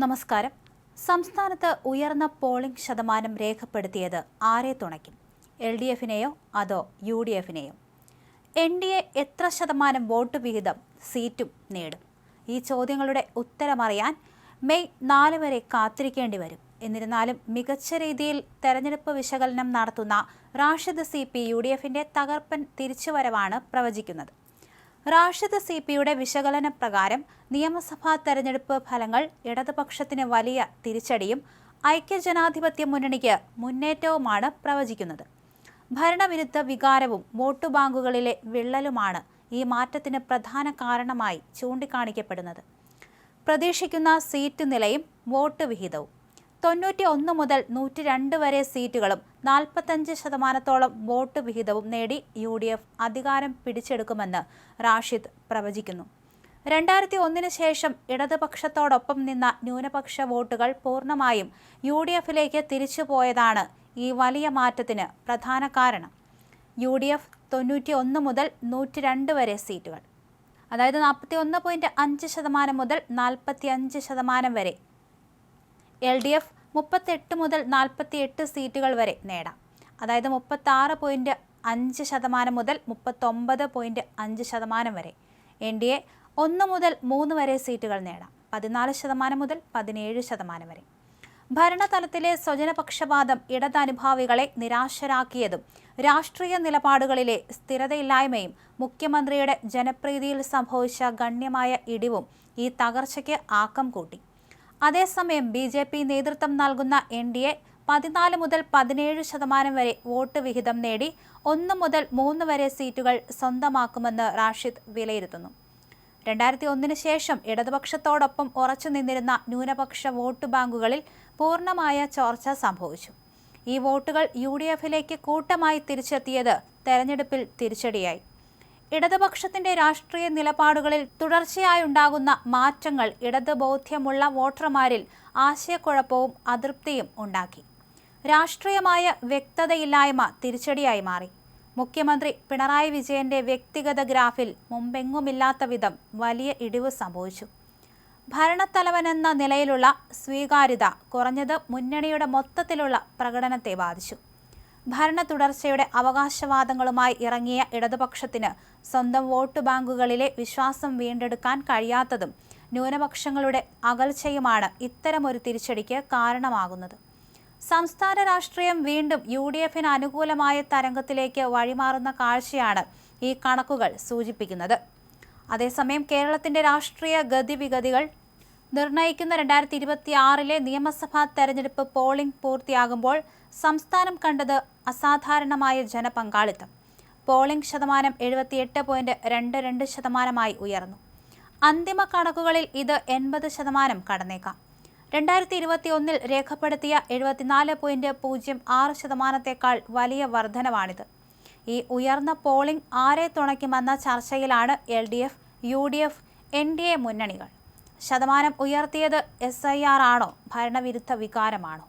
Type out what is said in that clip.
നമസ്കാരം. സംസ്ഥാനത്ത് ഉയർന്ന പോളിംഗ് ശതമാനം രേഖപ്പെടുത്തിയത് ആരെ തുണയ്ക്കും? LDFനെയോ അതോ UDFനെയോ? NDA എത്ര ശതമാനം വോട്ട് വിഹിതം സീറ്റും നേടും? ഈ ചോദ്യങ്ങളുടെ ഉത്തരമറിയാൻ മെയ് 4 വരെ കാത്തിരിക്കേണ്ടി വരും. എന്നിരുന്നാലും മികച്ച രീതിയിൽ തെരഞ്ഞെടുപ്പ് വിശകലനം നടത്തുന്ന റാഷിദ് CP UDFന്റെ തകർപ്പൻ തിരിച്ചുവരവാണ് പ്രവചിക്കുന്നത്. റാഷിദ് CPയുടെ വിശകലന പ്രകാരം നിയമസഭാ തെരഞ്ഞെടുപ്പ് ഫലങ്ങൾ ഇടതുപക്ഷത്തിന് വലിയ തിരിച്ചടിയും ഐക്യജനാധിപത്യ മുന്നണിക്ക് മുന്നേറ്റവുമാണ് പ്രവചിക്കുന്നത്. ഭരണവിരുദ്ധ വികാരവും വോട്ട് ബാങ്കുകളിലെ വിള്ളലുമാണ് ഈ മാറ്റത്തിന് പ്രധാന കാരണമായി ചൂണ്ടിക്കാണിക്കപ്പെടുന്നത്. പ്രതീക്ഷിക്കുന്ന സീറ്റ് നിലയും വോട്ട് വിഹിതവും 91 മുതൽ 102 വരെ സീറ്റുകളും 45% വോട്ട് വിഹിതവും നേടി UDF അധികാരം പിടിച്ചെടുക്കുമെന്ന് റാഷിദ് പ്രവചിക്കുന്നു. 2001 ശേഷം ഇടതുപക്ഷത്തോടൊപ്പം നിന്ന ന്യൂനപക്ഷ വോട്ടുകൾ പൂർണ്ണമായും UDFിലേക്ക് തിരിച്ചുപോയതാണ് ഈ വലിയ മാറ്റത്തിന് പ്രധാന കാരണം. UDF 91 മുതൽ 102 വരെ സീറ്റുകൾ, അതായത് 41.5% മുതൽ 45% വരെ. LDF 38 മുതൽ 48 സീറ്റുകൾ വരെ നേടാം, അതായത് 36.5% മുതൽ 39.5% വരെ. NDA 1 മുതൽ 3 വരെ സീറ്റുകൾ നേടാം, 14% മുതൽ 17% വരെ. ഭരണതലത്തിലെ സ്വജനപക്ഷപാതം ഇടതനുഭാവികളെ നിരാശരാക്കിയതും രാഷ്ട്രീയ നിലപാടുകളിലെ സ്ഥിരതയില്ലായ്മയും മുഖ്യമന്ത്രിയുടെ ജനപ്രീതിയിൽ സംഭവിച്ച ഗണ്യമായ ഇടിവും ഈ തകർച്ചയ്ക്ക് ആക്കം കൂട്ടി. അതേസമയം BJP നേതൃത്വം നൽകുന്ന NDA 14 മുതൽ 17% വരെ വോട്ട് വിഹിതം നേടി 1 മുതൽ 3 വരെ സീറ്റുകൾ സ്വന്തമാക്കുമെന്ന് റാഷിദ് വിലയിരുത്തുന്നു. 2001 ശേഷം ഇടതുപക്ഷത്തോടൊപ്പം ഉറച്ചു നിന്നിരുന്ന ന്യൂനപക്ഷ വോട്ട് ബാങ്കുകളിൽ പൂർണ്ണമായ ചോർച്ച സംഭവിച്ചു. ഈ വോട്ടുകൾ UDFിലേക്ക് കൂട്ടമായി തിരിച്ചെത്തിയത് തെരഞ്ഞെടുപ്പിൽ തിരിച്ചടിയായി. ഇടതുപക്ഷത്തിന്റെ രാഷ്ട്രീയ നിലപാടുകളിൽ തുടർച്ചയായുണ്ടാകുന്ന മാറ്റങ്ങൾ ഇടതുബോധ്യമുള്ള വോട്ടർമാരിൽ ആശയക്കുഴപ്പവും അതൃപ്തിയും ഉണ്ടാക്കി. രാഷ്ട്രീയമായ വ്യക്തതയില്ലായ്മ തിരിച്ചടിയായി മാറി. മുഖ്യമന്ത്രി പിണറായി വിജയന്റെ വ്യക്തിഗത ഗ്രാഫിൽ മുമ്പെങ്ങുമില്ലാത്ത വിധം വലിയ ഇടിവ് സംഭവിച്ചു. ഭരണത്തലവനെന്ന നിലയിലുള്ള സ്വീകാര്യത കുറഞ്ഞത് മുന്നണിയുടെ മൊത്തത്തിലുള്ള പ്രകടനത്തെ ബാധിച്ചു. ഭരണ തുടർച്ചയുടെ അവകാശവാദങ്ങളുമായി ഇറങ്ങിയ ഇടതുപക്ഷത്തിന് സ്വന്തം വോട്ട് ബാങ്കുകളിലെ വിശ്വാസം വീണ്ടെടുക്കാൻ കഴിയാത്തതും ന്യൂനപക്ഷങ്ങളുടെ അകൽച്ചയുമാണ് ഇത്തരമൊരു തിരിച്ചടിക്ക് കാരണമാകുന്നത്. സംസ്ഥാന രാഷ്ട്രീയം വീണ്ടും UDFിന് അനുകൂലമായ തരംഗത്തിലേക്ക് വഴിമാറുന്ന കാഴ്ചയാണ് ഈ കണക്കുകൾ സൂചിപ്പിക്കുന്നത്. അതേസമയം കേരളത്തിന്റെ രാഷ്ട്രീയ ഗതിവിഗതികൾ നിർണയിക്കുന്ന 2026 നിയമസഭാ തെരഞ്ഞെടുപ്പ് പോളിംഗ് പൂർത്തിയാകുമ്പോൾ സംസ്ഥാനം കണ്ടത് അസാധാരണമായ ജനപങ്കാളിത്തം. പോളിംഗ് ശതമാനം 78.22% ഉയർന്നു. അന്തിമ കണക്കുകളിൽ ഇത് 80% കടന്നേക്കാം. 2021 രേഖപ്പെടുത്തിയ 74.06%-ത്തേക്കാൾ വലിയ വർധനവാണിത്. ഈ ഉയർന്ന പോളിംഗ് ആരെ തുണയ്ക്കുമെന്ന ചർച്ചയിലാണ് LDF, UDF, NDA മുന്നണികൾ. ശതമാനം ഉയർത്തിയത് SIR ആണോ, ഭരണവിരുദ്ധ വികാരമാണോ?